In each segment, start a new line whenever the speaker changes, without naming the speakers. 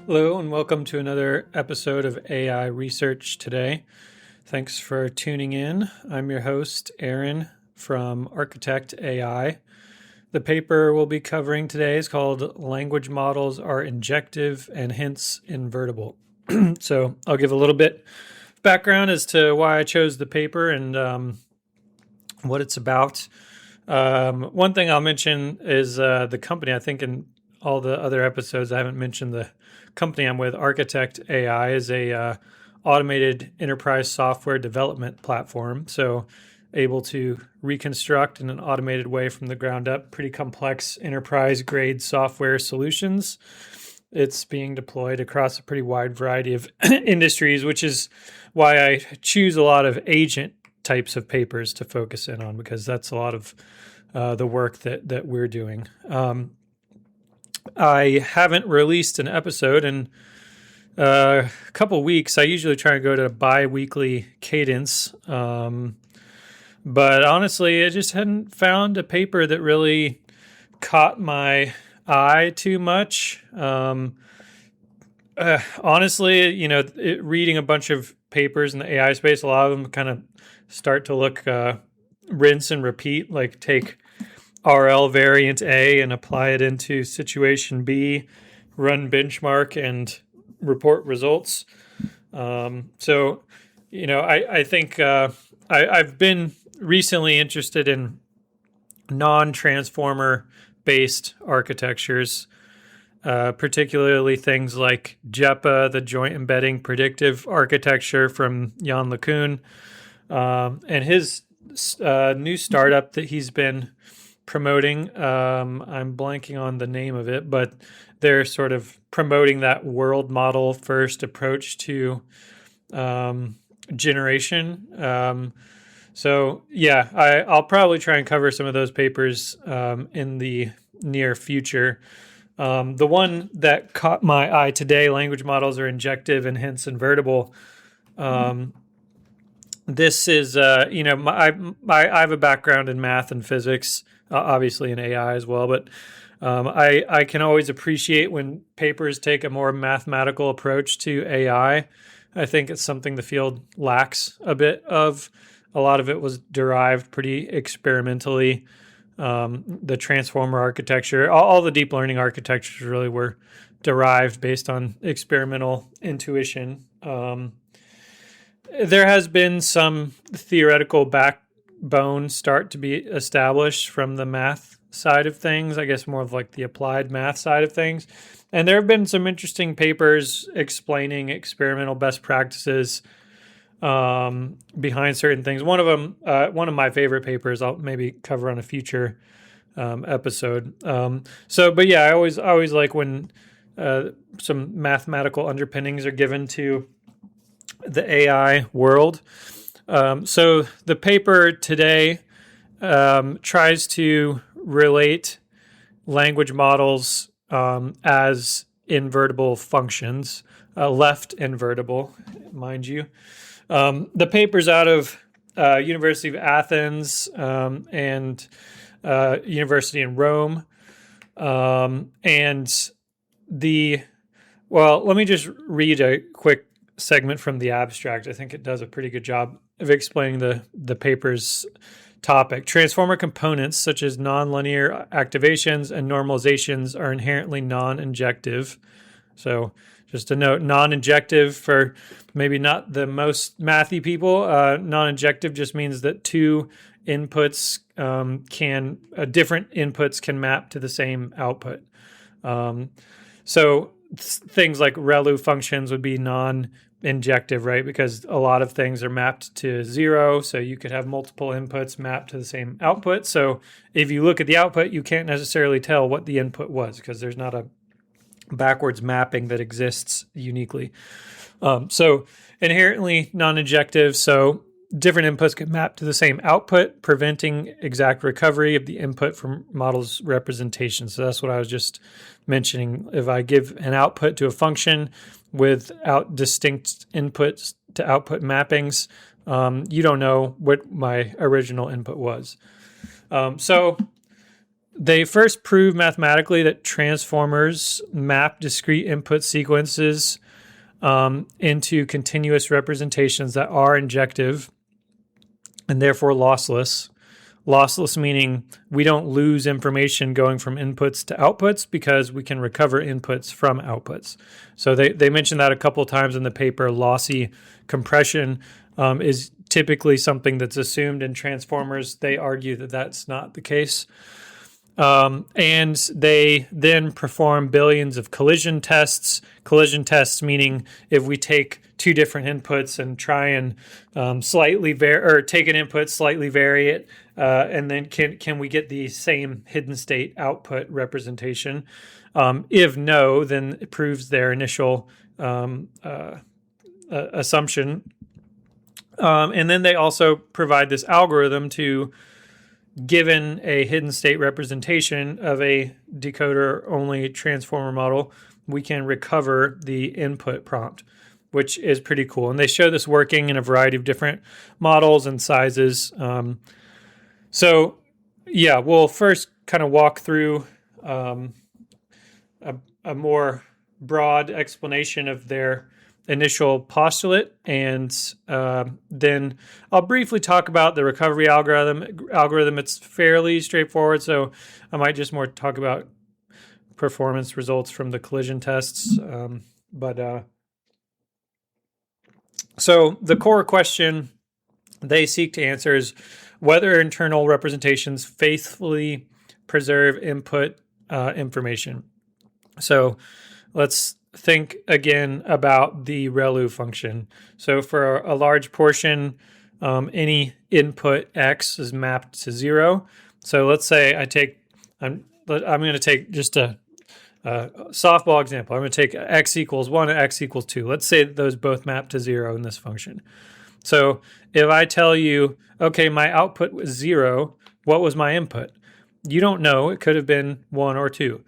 Hello, and welcome to another episode of AI Research Today. Thanks for tuning in. I'm your host, Aaron from Architect AI. The paper we'll be covering today is called Language Models Are Injective and Hence Invertible. So I'll give a little bit of background as to why I chose the paper and what it's about. One thing I'll mention is the company. I think in all the other episodes, I haven't mentioned the company I'm with. Architect AI is a automated enterprise software development platform. So able to reconstruct in an automated way from the ground up pretty complex enterprise grade software solutions. It's being deployed across a pretty wide variety of industries, which is why I choose a lot of agent types of papers to focus in on, because that's a lot of the work that we're doing. I haven't released an episode in a couple weeks. I usually try and go to a bi-weekly cadence. But honestly, I just hadn't found a paper that really caught my eye too much. Honestly, reading a bunch of papers in the AI space, a lot of them kind of start to look rinse and repeat, like take RL variant A and apply it into situation B, run benchmark and report results. I think I've been recently interested in non-transformer based architectures, particularly things like JEPA, the Joint Embedding Predictive Architecture from Jan LeCun, and his new startup that he's been promoting. I'm blanking on the name of it, but they're sort of promoting that world model first approach to generation. I'll probably try and cover some of those papers in the near future. The one that caught my eye today, language models are injective and hence invertible. This is, I have a background in math and physics, obviously in AI as well, but I can always appreciate when papers take a more mathematical approach to AI. I think it's something the field lacks a bit of. A lot of it was derived pretty experimentally. The transformer architecture, all the deep learning architectures really were derived based on experimental intuition. There has been some theoretical backbone start to be established from the math side of things, I guess more of like the applied math side of things. And there have been some interesting papers explaining experimental best practices behind certain things. One of them, one of my favorite papers, I'll maybe cover on a future episode. I always like when some mathematical underpinnings are given to the AI world. So the paper today tries to relate language models as invertible functions, left invertible, mind you. The paper's out of University of Athens and University in Rome. Let me just read a quick segment from the abstract. I think it does a pretty good job of explaining the paper's topic. Transformer components such as nonlinear activations and normalizations are inherently non-injective. So just a note, non-injective for maybe not the most mathy people. Non-injective just means that two inputs different inputs can map to the same output. So things like ReLU functions would be non-injective, right? Because a lot of things are mapped to zero. So you could have multiple inputs mapped to the same output. So if you look at the output, you can't necessarily tell what the input was because there's not a backwards mapping that exists uniquely. So inherently non-injective. So different inputs can map to the same output, preventing exact recovery of the input from model's representation. So that's what I was just mentioning. If I give an output to a function without distinct inputs to output mappings, you don't know what my original input was. So they first proved mathematically that transformers map discrete input sequences into continuous representations that are injective and therefore lossless. Lossless meaning we don't lose information going from inputs to outputs because we can recover inputs from outputs. So they mentioned that a couple of times in the paper. Lossy compression is typically something that's assumed in transformers. They argue that that's not the case. And they then perform billions of collision tests. Collision tests meaning if we take two different inputs and try and take an input, slightly vary it, and then can we get the same hidden state output representation? If no, then it proves their initial assumption. And then they also provide this algorithm to, given a hidden state representation of a decoder-only transformer model, we can recover the input prompt, which is pretty cool. And they show this working in a variety of different models and sizes. We'll first kind of walk through a more broad explanation of their initial postulate, and then I'll briefly talk about the recovery algorithm. It's fairly straightforward, so I might just more talk about performance results from the collision tests. So the core question they seek to answer is whether internal representations faithfully preserve input information. So let's think again about the ReLU function. So for a large portion, any input x is mapped to 0. So let's say I'm going to take just a softball example. I'm going to take x equals 1 and x equals 2. Let's say that those both map to 0 in this function. So if I tell you, okay, my output was 0, what was my input? You don't know. It could have been 1 or 2.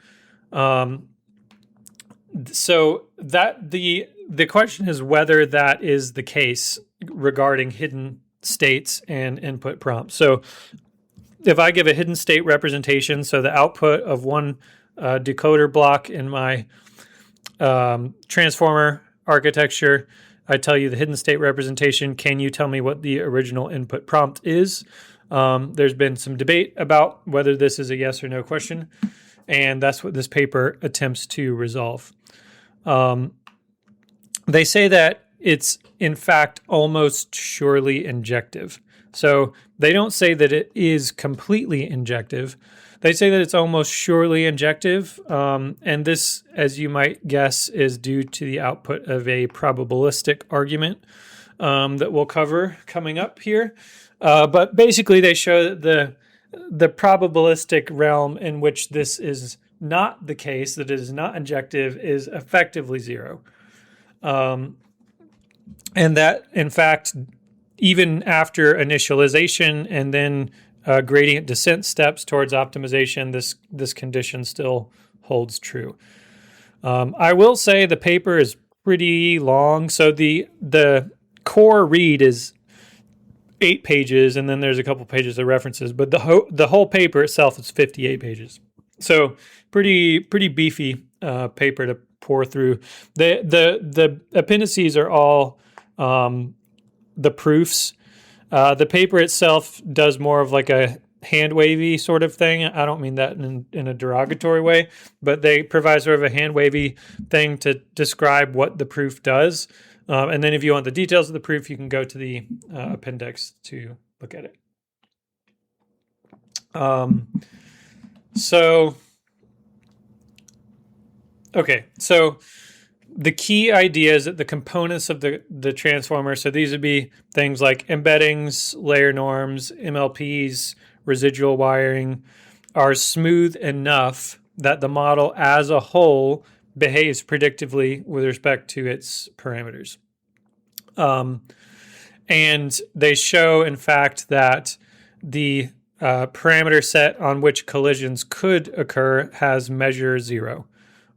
So that the question is whether that is the case regarding hidden states and input prompts. So if I give a hidden state representation, so the output of one decoder block in my transformer architecture, I tell you the hidden state representation. Can you tell me what the original input prompt is? There's been some debate about whether this is a yes or no question, and that's what this paper attempts to resolve. They say that it's, in fact, almost surely injective. So they don't say that it is completely injective. They say that it's almost surely injective. And this, as you might guess, is due to the output of a probabilistic argument that we'll cover coming up here. But basically, they show that the probabilistic realm in which this is not the case, that it is not injective, is effectively 0. And that, in fact, even after initialization and then gradient descent steps towards optimization, this condition still holds true. I will say the paper is pretty long. So the core read is 8 pages, and then there's a couple pages of references. But the whole paper itself is 58 pages. So pretty beefy paper to pour through. The appendices are all the proofs. The paper itself does more of like a hand wavy sort of thing. I don't mean that in a derogatory way, but they provide sort of a hand wavy thing to describe what the proof does. And then if you want the details of the proof, you can go to the appendix to look at it. So the key idea is that the components of the transformer, so these would be things like embeddings, layer norms, MLPs, residual wiring, are smooth enough that the model as a whole behaves predictively with respect to its parameters. And they show, in fact, that the parameter set on which collisions could occur has measure 0,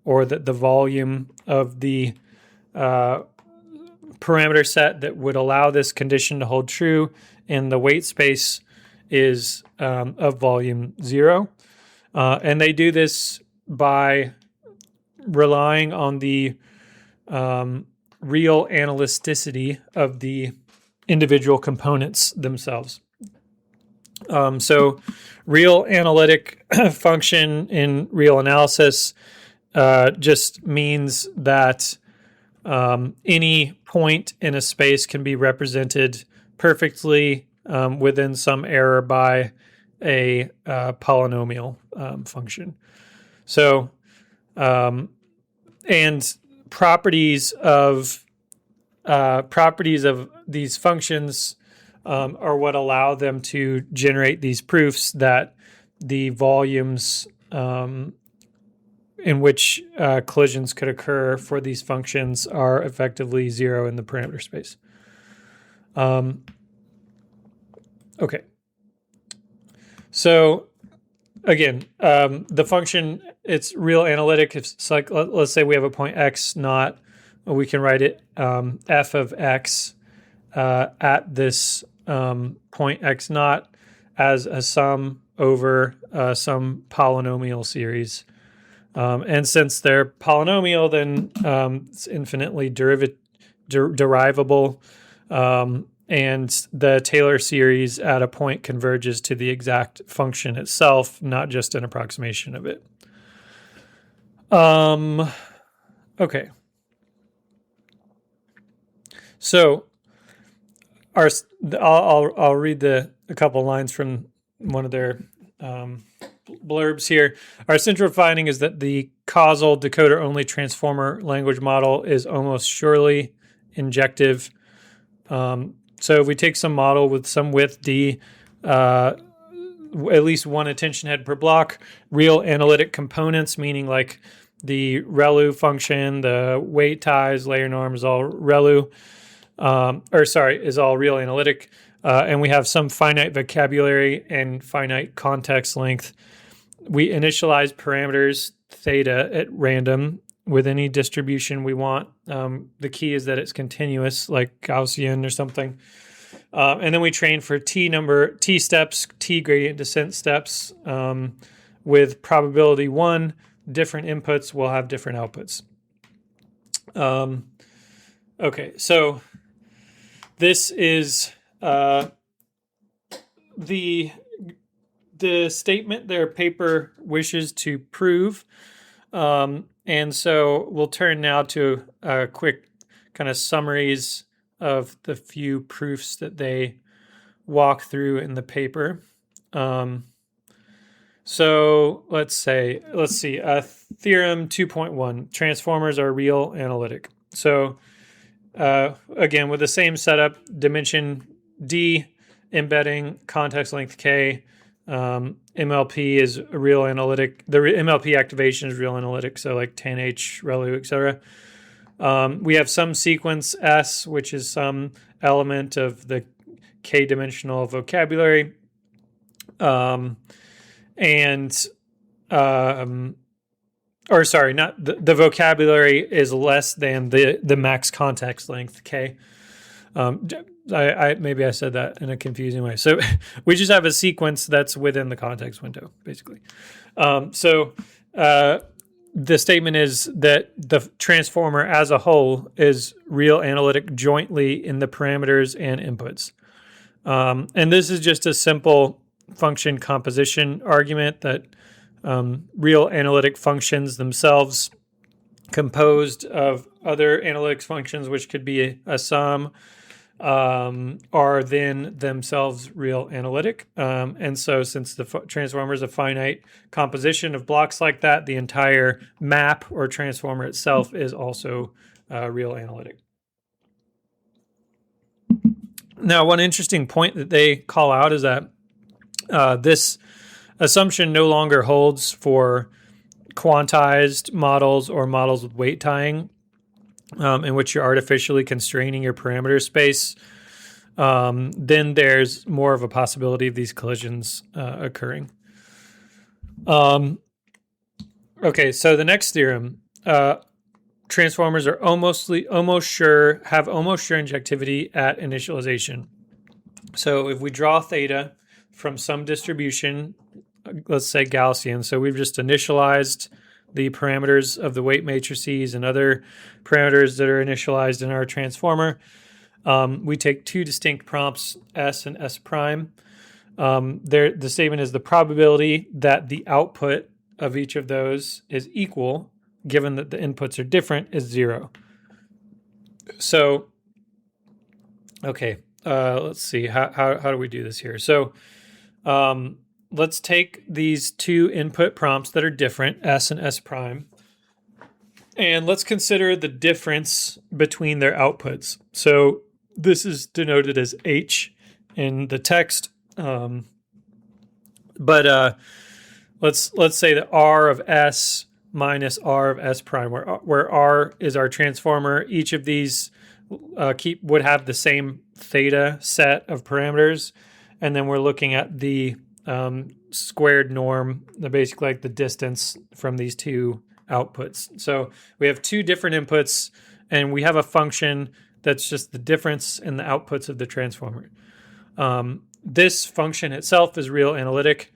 or that the volume of the parameter set that would allow this condition to hold true in the weight space is of volume 0. And they do this by relying on the real analyticity of the individual components themselves. So real analytic function in real analysis just means that any point in a space can be represented perfectly within some error by a polynomial function. So, and properties of these functions are what allow them to generate these proofs that the volumes in which collisions could occur for these functions are effectively zero in the parameter space. Okay. So again, the function, it's real analytic. It's like, let's say we have a point x naught. We can write it f of x at this point x naught as a sum over some polynomial series. And since they're polynomial, then it's infinitely derivable. And the Taylor series at a point converges to the exact function itself, not just an approximation of it. Okay. So I'll read a couple lines from one of their blurbs here. Our central finding is that the causal decoder-only transformer language model is almost surely injective. So if we take some model with some width d, at least one attention head per block, real analytic components, meaning like the ReLU function, the weight ties, layer norm is all ReLU, is all real analytic. And we have some finite vocabulary and finite context length. We initialize parameters theta at random with any distribution we want. The key is that it's continuous, like Gaussian or something. And then we train for t steps, t gradient descent steps. With probability 1, different inputs will have different outputs. Okay, so this is the statement their paper wishes to prove. And so we'll turn now to quick kind of summaries of the few proofs that they walk through in the paper. So let's see, theorem 2.1, transformers are real analytic. So again, with the same setup, dimension D, embedding, context length K, MLP is a real analytic. The MLP activation is real analytic, so like tan H, ReLU, etc. We have some sequence S, which is some element of the K-dimensional vocabulary. The vocabulary is less than the max context length K. Maybe I said that in a confusing way. So we just have a sequence that's within the context window, basically. The statement is that the transformer as a whole is real analytic jointly in the parameters and inputs. And this is just a simple function composition argument that real analytic functions themselves composed of other analytic functions, which could be a sum, are then themselves real analytic. And so since the transformer is a finite composition of blocks like that, the entire map or transformer itself is also real analytic. Now, one interesting point that they call out is that this assumption no longer holds for quantized models or models with weight tying, in which you're artificially constraining your parameter space. Then there's more of a possibility of these collisions occurring. Okay, so the next theorem, transformers are almost sure injectivity at initialization. So if we draw theta from some distribution, let's say Gaussian. So we've just initialized the parameters of the weight matrices and other parameters that are initialized in our transformer. We take two distinct prompts, S and S prime. The statement is the probability that the output of each of those is equal, given that the inputs are different, is 0. So, okay, let's see. How do we do this here? So let's take these two input prompts that are different, S and S prime, and let's consider the difference between their outputs. So this is denoted as H in the text. But let's say that R of S minus R of S prime, where R is our transformer. Each of these would have the same theta set of parameters, and then we're looking at the squared norm, basically like the distance from these two outputs. So we have two different inputs, and we have a function that's just the difference in the outputs of the transformer. This function itself is real analytic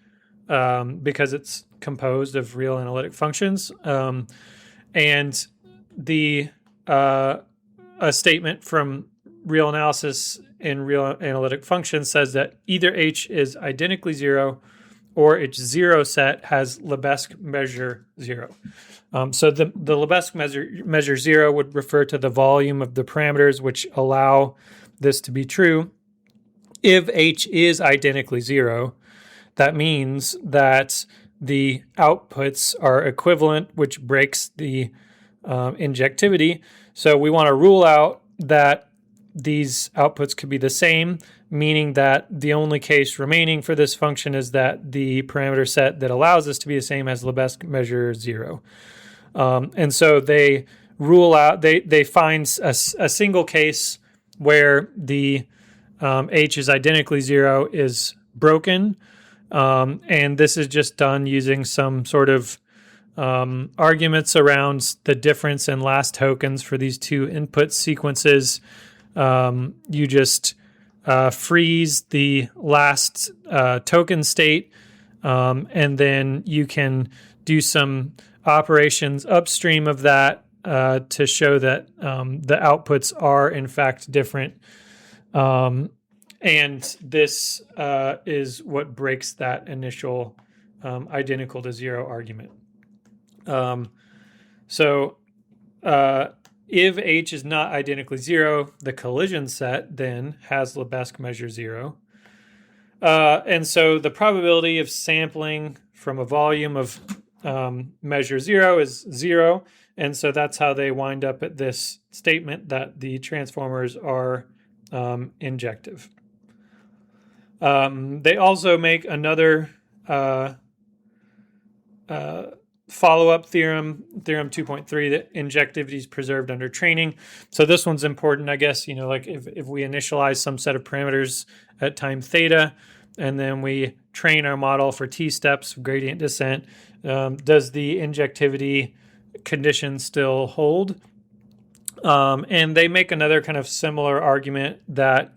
because it's composed of real analytic functions. And a statement from real analysis in real analytic functions says that either H is identically 0 or its 0 set has Lebesgue measure 0. So the Lebesgue measure 0 would refer to the volume of the parameters which allow this to be true. If H is identically 0, that means that the outputs are equivalent, which breaks the injectivity. So we want to rule out that these outputs could be the same, meaning that the only case remaining for this function is that the parameter set that allows this to be the same has Lebesgue measure 0. And so they rule out, they find a single case where the H is identically 0 is broken. And this is just done using some sort of arguments around the difference in last tokens for these two input sequences. You just freeze the last token state, and then you can do some operations upstream of that to show that the outputs are in fact different. And this is what breaks that initial identical to 0 argument. So if H is not identically 0, the collision set then has Lebesgue measure 0. And so the probability of sampling from a volume of measure 0 is 0. And so that's how they wind up at this statement that the transformers are injective. They also make another follow-up theorem 2.3, that injectivity is preserved under training. So this one's important, I guess, like if we initialize some set of parameters at time theta, and then we train our model for t steps of gradient descent, does the injectivity condition still hold? And they make another kind of similar argument that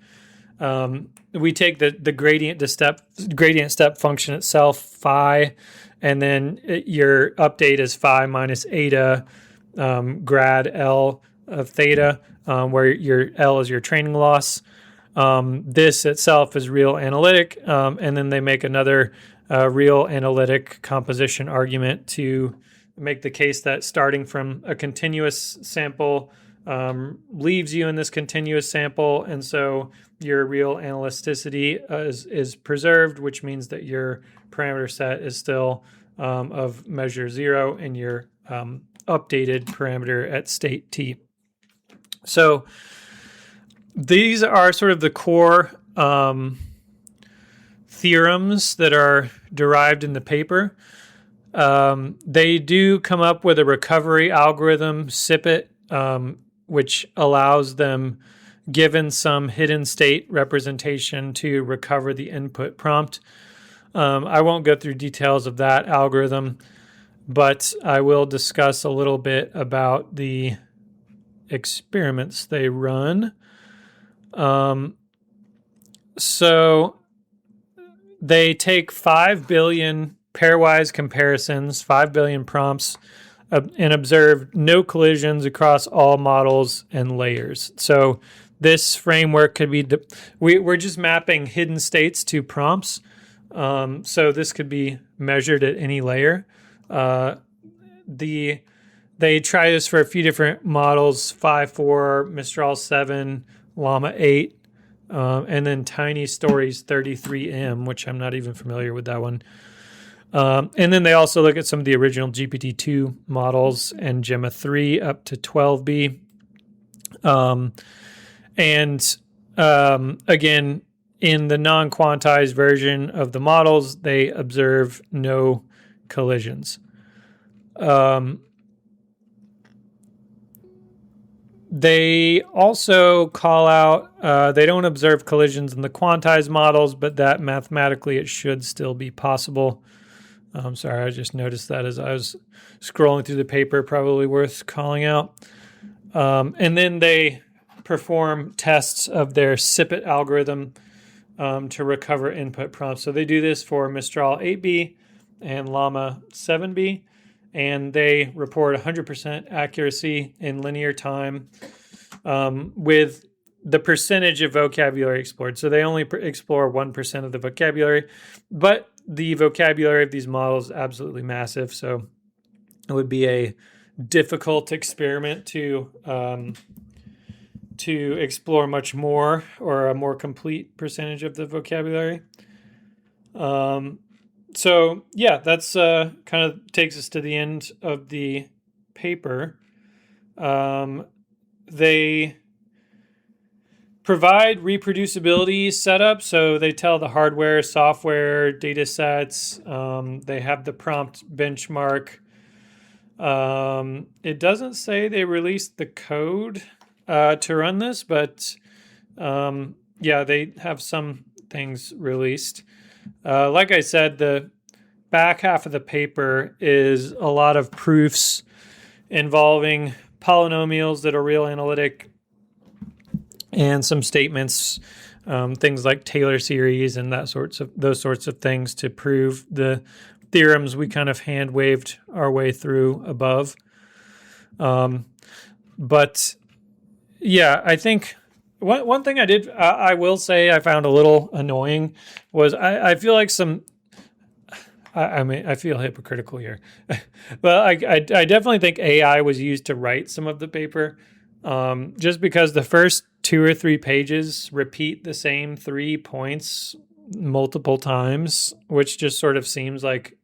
we take the gradient step function itself, phi, and then your update is phi minus eta grad L of theta, where your L is your training loss. This itself is real analytic, and then they make another real analytic composition argument to make the case that starting from a continuous sample leaves you in this continuous sample, and so your real analyticity is preserved, which means that your parameter set is still of measure 0 and your updated parameter at state t. So these are sort of the core theorems that are derived in the paper. They do come up with a recovery algorithm, SIPET, which allows them, given some hidden state representation, to recover the input prompt. I won't go through details of that algorithm, but I will discuss a little bit about the experiments they run. So they take 5 billion pairwise comparisons, 5 billion prompts, and observed no collisions across all models and layers. So this framework could be, we're just mapping hidden states to prompts. So this could be measured at any layer. They try this for a few different models, 5.4, Mistral 7, Llama 8, and then Tiny Stories 33M, which I'm not even familiar with that one. And then they also look at some of the original GPT-2 models and Gemma 3 up to 12B. Again, in the non-quantized version of the models, they observe no collisions. They also call out, they don't observe collisions in the quantized models, but that mathematically it should still be possible. I'm sorry, I just noticed that as I was scrolling through the paper, probably worth calling out. And then they perform tests of their SIPET algorithm to recover input prompts. So they do this for Mistral 8B and Llama 7B, and they report 100% accuracy in linear time with the percentage of vocabulary explored. So they only explore 1% of the vocabulary, but the vocabulary of these models is absolutely massive. So it would be a difficult experiment to explore much more or a more complete percentage of the vocabulary. So yeah, that's kind of takes us to the end of the paper. They provide reproducibility setup. So they tell the hardware, software, data sets. They have the prompt benchmark. It doesn't say they released the code to run this, but yeah, they have some things released. Like I said, the back half of the paper is a lot of proofs involving polynomials that are real analytic and some statements, things like Taylor series and those sorts of things to prove the theorems we kind of hand waved our way through above. But yeah, I think one thing I will say I found a little annoying was I feel like I feel hypocritical here. Well, I definitely think AI was used to write some of the paper, just because the first 2 or 3 pages repeat the same 3 points multiple times, which just sort of seems like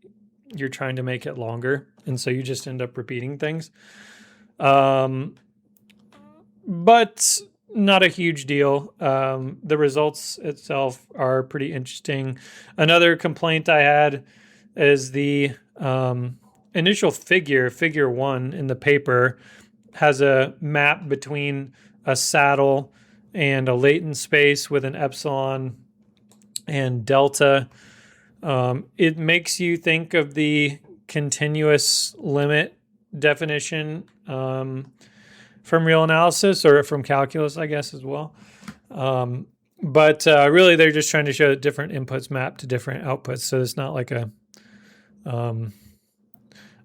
you're trying to make it longer. And so you just end up repeating things. But not a huge deal. The results itself are pretty interesting. Another complaint I had is the initial figure 1 in the paper has a map between a saddle and a latent space with an epsilon and delta. It makes you think of the continuous limit definition from real analysis or from calculus, I guess, as well. But really, they're just trying to show that different inputs map to different outputs. So it's not like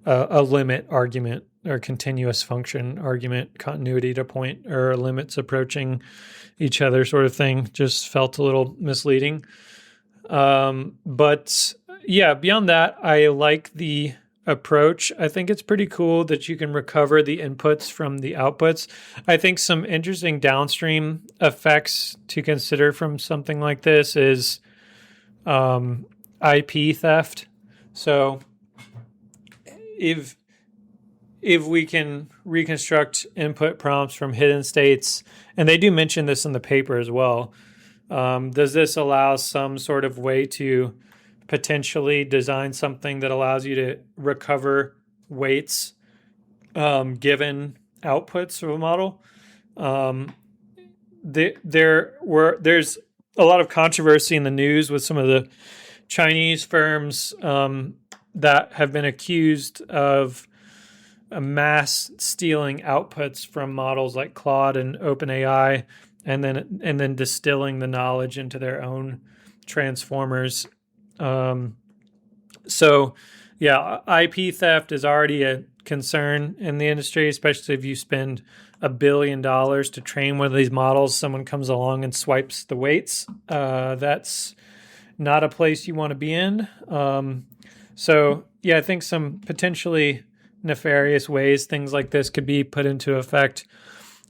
a limit argument or continuous function argument, continuity to point or limits approaching each other sort of thing. Just felt a little misleading. But yeah, beyond that, I like the approach. I think it's pretty cool that you can recover the inputs from the outputs. I think some interesting downstream effects to consider from something like this is IP theft. So if we can reconstruct input prompts from hidden states, and they do mention this in the paper as well, does this allow some sort of way to potentially design something that allows you to recover weights given outputs of a model? There's a lot of controversy in the news with some of the Chinese firms that have been accused of mass stealing outputs from models like Claude and OpenAI, and then distilling the knowledge into their own transformers. So, yeah, IP theft is already a concern in the industry, especially if you spend $1 billion to train one of these models. Someone comes along and swipes the weights. That's not a place you want to be in. So, yeah, I think some potentially nefarious ways things like this could be put into effect.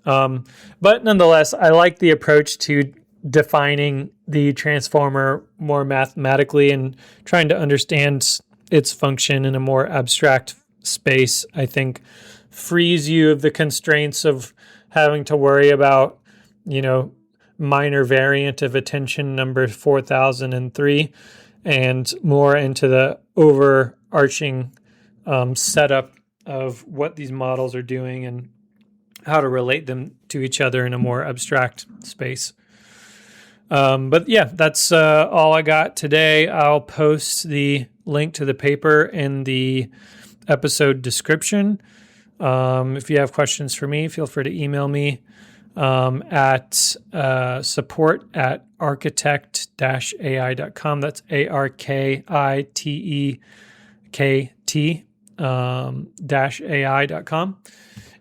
But nonetheless, I like the approach to defining the transformer more mathematically and trying to understand its function in a more abstract space. I think frees you of the constraints of having to worry about, minor variant of attention number 4003 and more into the overarching setup of what these models are doing and how to relate them to each other in a more abstract space. But yeah, that's all I got today. I'll post the link to the paper in the episode description. If you have questions for me, feel free to email me at support@architect-ai.com. That's ARKITEKT-AI.com.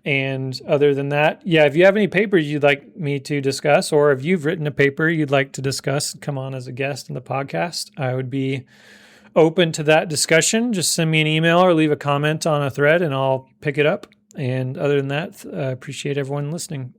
And other than that, if you have any papers you'd like me to discuss, or if you've written a paper you'd like to discuss, come on as a guest in the podcast. I would be open to that discussion. Just send me an email or leave a comment on a thread and I'll pick it up. And other than that, I appreciate everyone listening.